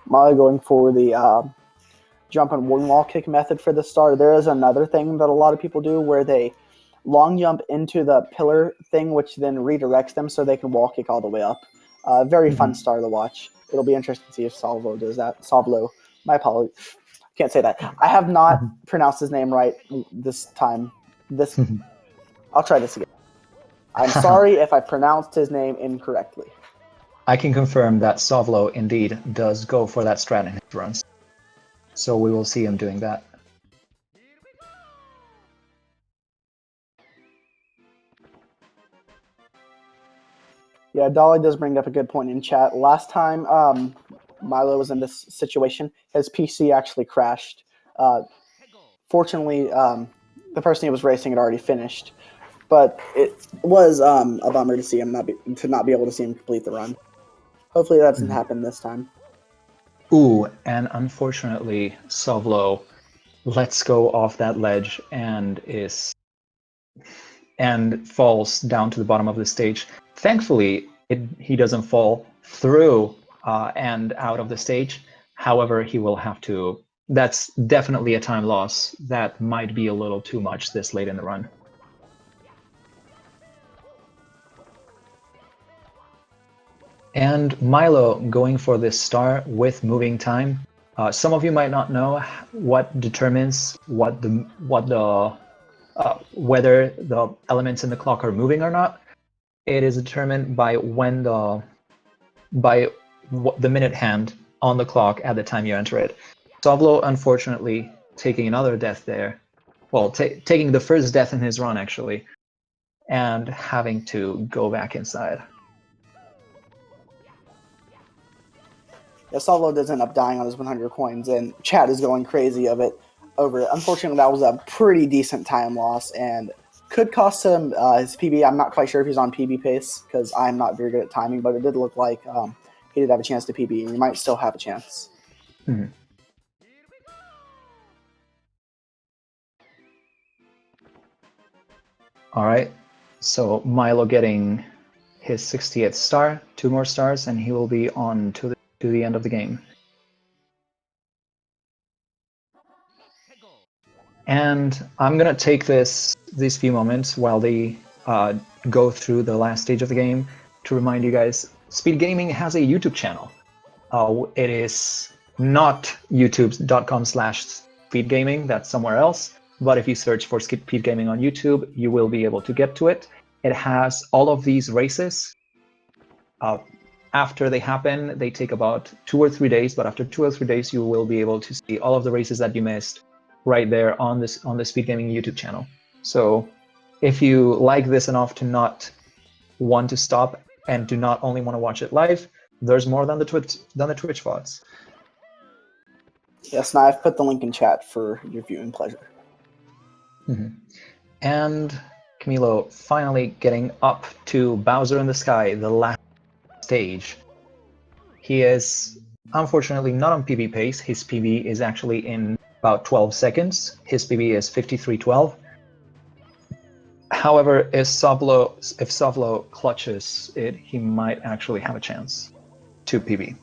Milo going for the jump and wall kick method for the star. There is another thing that a lot of people do where they long jump into the pillar thing, which then redirects them so they can wall kick all the way up. Very fun star to watch. It'll be interesting to see if Salvo does that. Savlo, my apologies. Can't say that. I have not pronounced his name right this time. I'll try this again. I'm sorry if I pronounced his name incorrectly. I can confirm that Sovlo indeed does go for that strat in his runs. So we will see him doing that. Yeah, Dolly does bring up a good point in chat. Last time Milo was in this situation, his PC actually crashed. Fortunately, the person he was racing had already finished, but it was a bummer to see him not be able to see him complete the run. Hopefully that doesn't happen this time. Ooh, and unfortunately, Sovlo lets go off that ledge and falls down to the bottom of the stage. Thankfully, he doesn't fall through and out of the stage. However, he will have to. That's definitely a time loss. That might be a little too much this late in the run. And Milo going for this star with moving time. Some of you might not know what determines whether the elements in the clock are moving or not. It is determined by the minute hand on the clock at the time you enter it. Sovlo, unfortunately, taking another death there. Well, taking the first death in his run, actually, and having to go back inside. Yeah, Solo does end up dying on his 100 coins, and Chad is going crazy over it. Unfortunately, that was a pretty decent time loss, and could cost him his PB. I'm not quite sure if he's on PB pace, because I'm not very good at timing, but it did look like he did have a chance to PB, and he might still have a chance. Mm-hmm. All right, so Milo getting his 60th star, 2 more stars, and he will be on to the end of the game. And I'm gonna take these few moments while they go through the last stage of the game to remind you guys, Speed Gaming has a YouTube channel. It is not youtube.com/speedgaming, that's somewhere else. But if you search for Speed Gaming on YouTube, you will be able to get to it. It has all of these races. After they happen, they take about 2 or 3 days, but after 2 or 3 days, you will be able to see all of the races that you missed right there on the Speed Gaming YouTube channel. So if you like this enough to not want to stop and do not only want to watch it live, there's more than the Twitch VODs. Yes, now I've put the link in chat for your viewing pleasure. Mm-hmm. And Camilo finally getting up to Bowser in the Sky, the last stage. He is unfortunately not on PB pace. His PB is actually in about 12 seconds. His PB is 53:12. However, if Sovlo clutches it, he might actually have a chance to PB.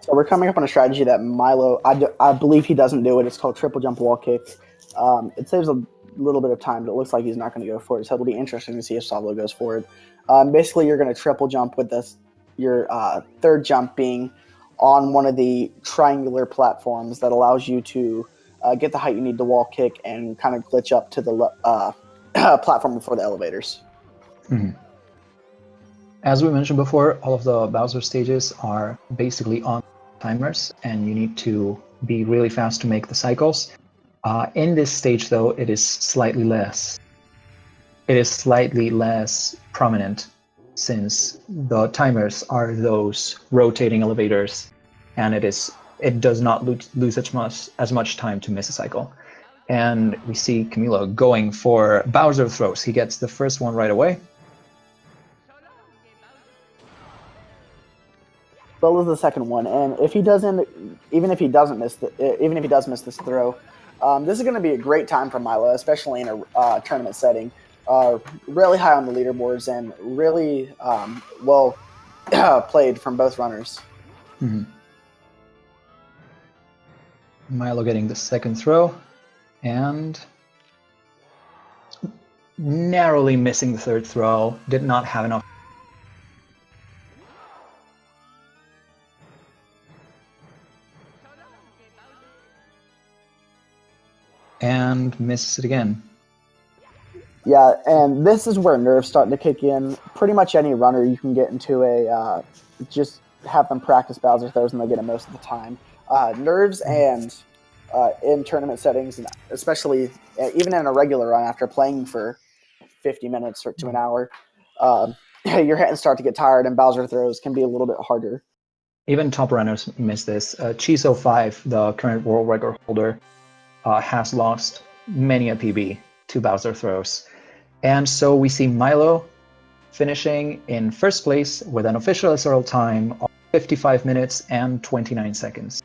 So we're coming up on a strategy that Milo, I believe he doesn't do it. It's called triple jump wall kick. It saves a little bit of time, but it looks like he's not going to go for it. So it'll be interesting to see if Solo goes for it. Basically, you're going to triple jump with your third jump being on one of the triangular platforms that allows you to get the height you need to wall kick and kind of glitch up to the platform before the elevators. Mm-hmm. As we mentioned before, all of the Bowser stages are basically on timers, and you need to be really fast to make the cycles. In this stage, though, it is slightly less prominent, since the timers are those rotating elevators, and it does not lose as much time to miss a cycle. And we see Camilo going for Bowser throws. He gets the first one right away. Well, is the second one, and if he doesn't, even if he does miss this throw, this is going to be a great time for Milo, especially in a tournament setting. Really high on the leaderboards and really well played from both runners. Mm-hmm. Milo getting the second throw, and narrowly missing the third throw, did not have enough. And misses it again. Yeah, and this is where nerves starting to kick in. Pretty much any runner you can get into a just have them practice Bowser throws and they'll get it most of the time. Nerves and in tournament settings, and especially even in a regular run after playing for 50 minutes or to an hour, your hands start to get tired and Bowser throws can be a little bit harder. Even top runners miss this. Cheezo5, the current world record holder, has lost many a PB to Bowser throws. And so we see Milo finishing in first place with an official SRL time of 55 minutes and 29 seconds.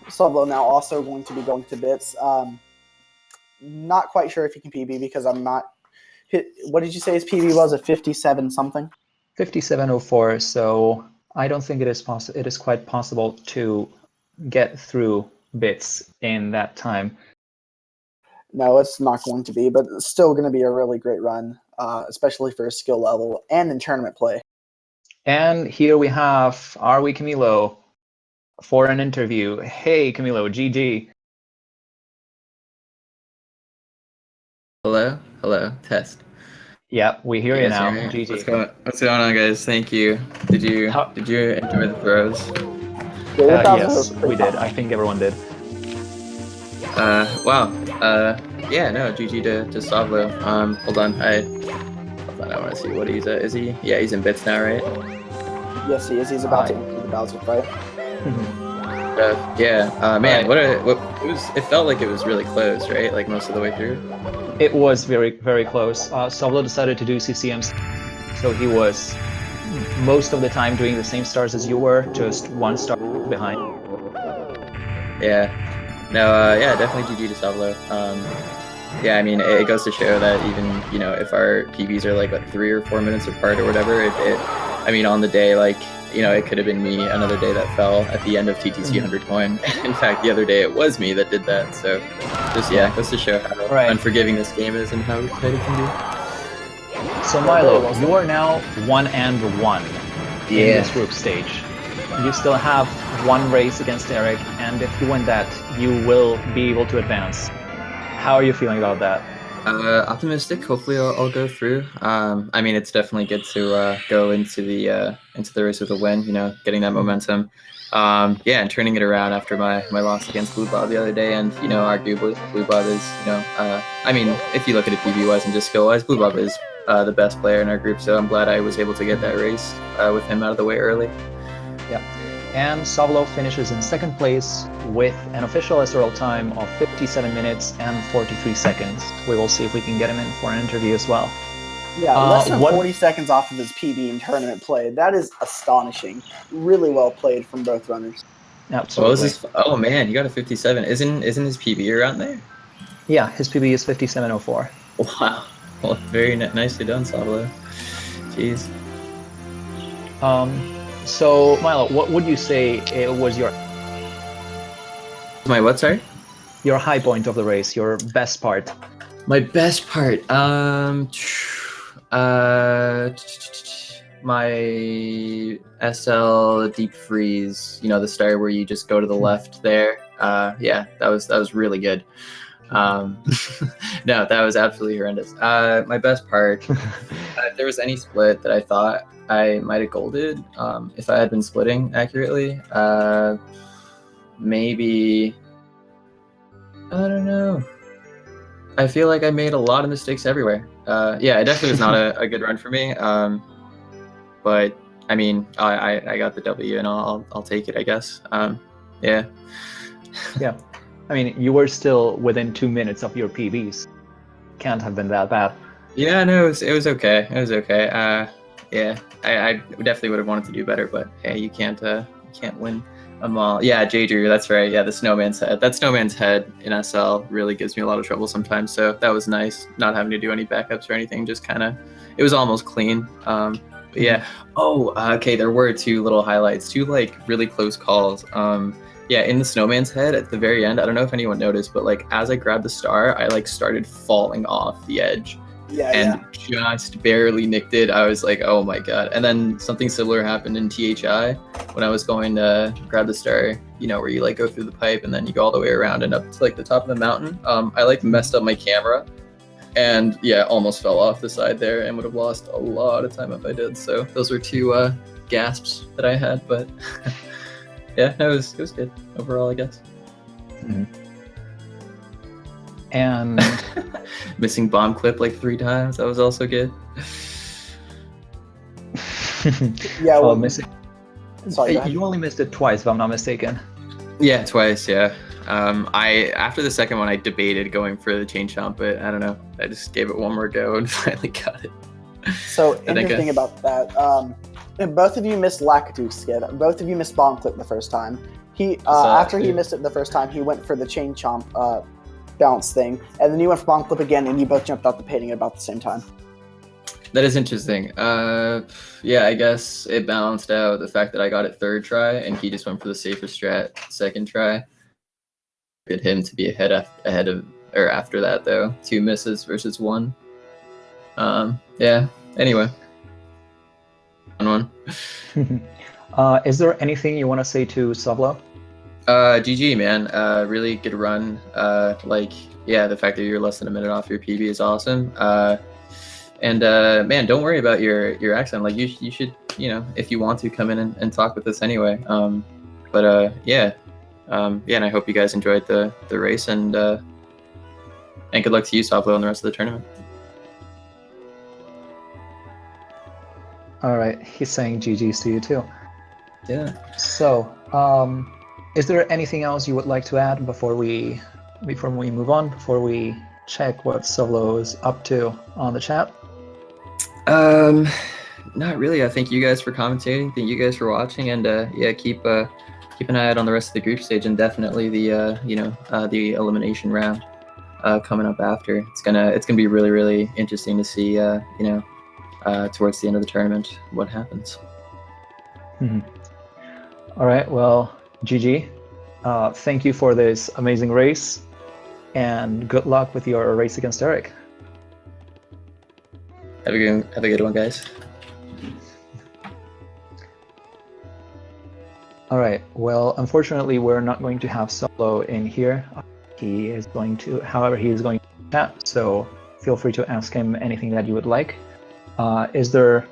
Solo now also going to be going to bits. Not quite sure if he can PB because I'm not. What did you say his PB was? A 57 something? 57.04. So I don't think it is possible. It is quite possible to get through bits in that time. No, it's not going to be, but it's still going to be a really great run, especially for his skill level and in tournament play. And here we have ARWYCamilo for an interview. Hey, Camilo, GG. Hello, test. Yeah, we hear you now. Right? GG. What's going on, guys? Thank you. Did you enjoy the throws? Yes, we did. I think everyone did. Wow. Yeah, no, GG to Savlo. Hold on, I want to see what he's at. Is he? Yeah, he's in bits now, right? Yes, he is. He's about to enter the Bowser fight. Yeah. Man, it felt like it was really close, right? Like most of the way through. It was very, very close. Savlo decided to do CCMs, so he was most of the time doing the same stars as you were, just one star behind. Yeah. No, yeah, definitely GG to Savlo. Yeah, I mean, it goes to show that even, you know, if our PBs are like 3 or 4 minutes apart or whatever, I mean, on the day, like, you know, it could have been me another day that fell at the end of TTC 100 coin. In fact, the other day it was me that did that. So just, yeah, goes to show how unforgiving this game is and how tight it can be. So Milo, you are now 1-1 in this group stage. You still have one race against Eric, and if you win that, you will be able to advance. How are you feeling about that? Optimistic. Hopefully, I'll go through. I mean, it's definitely good to go into the race with a win. You know, getting that momentum. Yeah, and turning it around after my loss against Blue Bob the other day, and you know, arguably Blue Bob is, you know, I mean, if you look at it PB wise and just skill wise, Blue Bob is the best player in our group. So I'm glad I was able to get that race with him out of the way early. Yeah. And Savlo finishes in second place with an official SRL time of 57 minutes and 43 seconds. We will see if we can get him in for an interview as well. Yeah, less than 40 seconds off of his PB in tournament play. That is astonishing. Really well played from both runners. Absolutely. Oh man, you got a 57. Isn't his PB around there? Yeah, his PB is 57.04. Wow. Well, very nicely done, Savlo. Jeez. So, Milo, what would you say it was your... My what, sorry? Your high point of the race, your best part. My best part? My SL deep freeze, you know, the star where you just go to the left there. Yeah, that was really good. No, that was absolutely horrendous. My best part, if there was any split that I thought I might have golded, if I had been splitting accurately, maybe, I don't know. I feel like I made a lot of mistakes everywhere. Yeah, it definitely was not a good run for me. But I mean, I got the W and I'll take it, I guess. Yeah. Yeah. I mean, you were still within 2 minutes of your PBs. Can't have been that bad. Yeah, no, it was okay. It was okay. Yeah, I definitely would have wanted to do better, but hey, you can't win them all. Yeah, J Drew, that's right. Yeah, the snowman's head. That snowman's head in SL really gives me a lot of trouble sometimes. So that was nice, not having to do any backups or anything. Just kind of, it was almost clean. But yeah. Oh, okay. There were 2 little highlights, 2 like really close calls. Yeah, in the snowman's head at the very end, I don't know if anyone noticed, but like as I grabbed the star, I like started falling off the edge and just barely nicked it. I was like, oh my god. And then something similar happened in THI when I was going to grab the star, you know, where you like go through the pipe and then you go all the way around and up to like the top of the mountain. I like messed up my camera and yeah, almost fell off the side there and would have lost a lot of time if I did. So those were two gasps that I had, but yeah, no, it was good overall, I guess. Mm-hmm. And missing bomb clip like 3 times. That was also good. Yeah, well, missing. Sorry, you only missed it twice, if I'm not mistaken. Yeah, twice. Yeah. I after the second one, I debated going for the chain chomp, but I don't know. I just gave it one more go and finally got it. So interesting about that. Both of you missed Lakitu skid. Both of you missed bomb clip the first time. He after he missed it the first time, he went for the chain chomp bounce thing, and then you went for bomb clip again, and you both jumped out the painting at about the same time. That is interesting. Yeah, I guess it balanced out the fact that I got it 3rd try, and he just went for the safer strat 2nd try. Get him to be ahead of or after that though. 2 misses versus 1. Yeah. Anyway. Fun one. Is there anything you want to say to Savlo? GG, man. Really good run. Like, yeah, the fact that you're less than a minute off your PB is awesome. And man, don't worry about your accent. Like, you should, you know, if you want to, come in and talk with us anyway. But yeah, and I hope you guys enjoyed the race, and good luck to you, Savlo, in the rest of the tournament. All right, he's saying GG's to you too. Yeah. So, is there anything else you would like to add before we move on? Before we check what Savlo is up to on the chat? Not really. I thank you guys for commentating. Thank you guys for watching, and yeah, keep an eye out on the rest of the group stage, and definitely the the elimination round coming up after. It's gonna be really, really interesting to see towards the end of the tournament what happens. Mm-hmm. All right. Well, GG. Thank you for this amazing race, and good luck with your race against Eric. Have a good one, guys. All right. Well, unfortunately, we're not going to have Savlo in here. He is going to chat. So feel free to ask him anything that you would like. Is there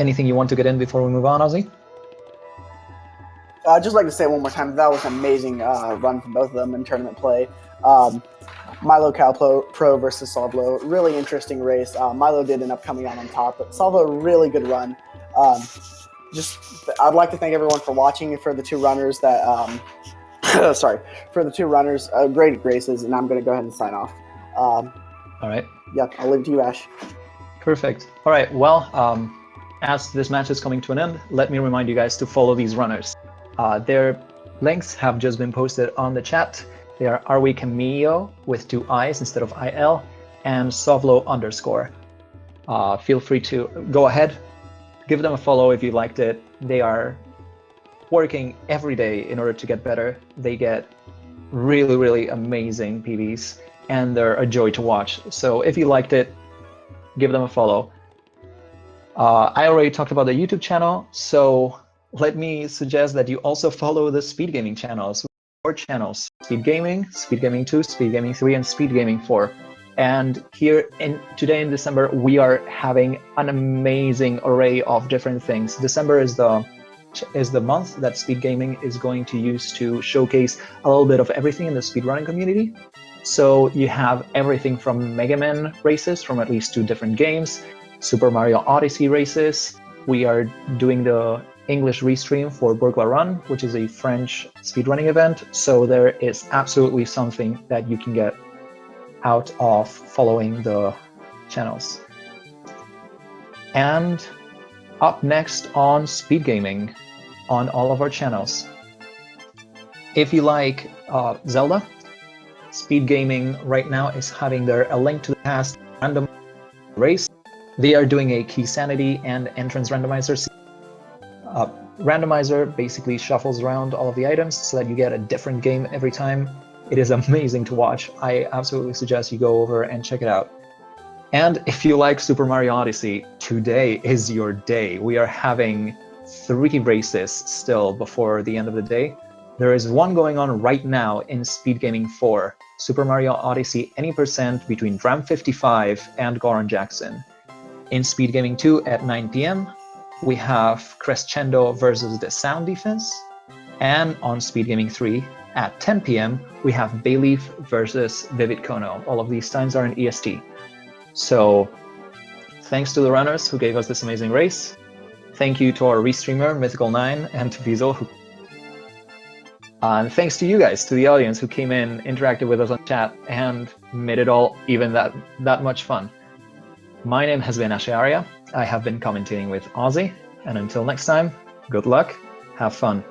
anything you want to get in before we move on, Ozzy? I'd just like to say one more time, that was an amazing run from both of them in tournament play. Milo Pro versus Savlo, really interesting race. Milo did end up coming out on top, but Savlo, really good run. I'd like to thank everyone for watching, and for the 2 runners that, great races, and I'm going to go ahead and sign off. All right. Yep, I'll leave it to you, Ash. Perfect. All right. Well, as this match is coming to an end, let me remind you guys to follow these runners. Their links have just been posted on the chat. They are ARWYCamilo with 2 I's instead of IL, and Savlo_. Feel free to go ahead, give them a follow if you liked it. They are working every day in order to get better. They get really, really amazing PBs, and they're a joy to watch. So if you liked it, give them a follow. I already talked about the YouTube channel, so let me suggest that you also follow the Speed Gaming channels. 4 channels: Speed Gaming, Speed Gaming 2, Speed Gaming 3, and Speed Gaming 4. And today in December, we are having an amazing array of different things. December is the month that Speed Gaming is going to use to showcase a little bit of everything in the speedrunning community. So you have everything from Mega Man races from at least 2 different games, Super Mario Odyssey races. We are doing the English restream for Burglar Run, which is a French speedrunning event. So there is absolutely something that you can get out of following the channels. And up next on Speed Gaming on all of our channels, if you like Zelda, Speed Gaming right now is having their A Link to the Past random race. They are doing a Key Sanity and Entrance Randomizer. randomizer basically shuffles around all of the items so that you get a different game every time. It is amazing to watch. I absolutely suggest you go over and check it out. And if you like Super Mario Odyssey, today is your day. We are having 3 races still before the end of the day. There is one going on right now in Speed Gaming 4, Super Mario Odyssey any percent between Dram 55 and Goran Jackson. In Speed Gaming 2 at 9 p.m., we have Crescendo versus the Sound Defense. And on Speed Gaming 3 at 10 p.m., we have Bayleaf versus Vivid Kono. All of these times are in EST. So thanks to the runners who gave us this amazing race. Thank you to our restreamer, Mythical9, and to Vizel. And thanks to you guys, to the audience who came in, interacted with us on chat, and made it all even that much fun. My name has been Asharia. I have been commentating with Ozzy. And until next time, good luck, have fun.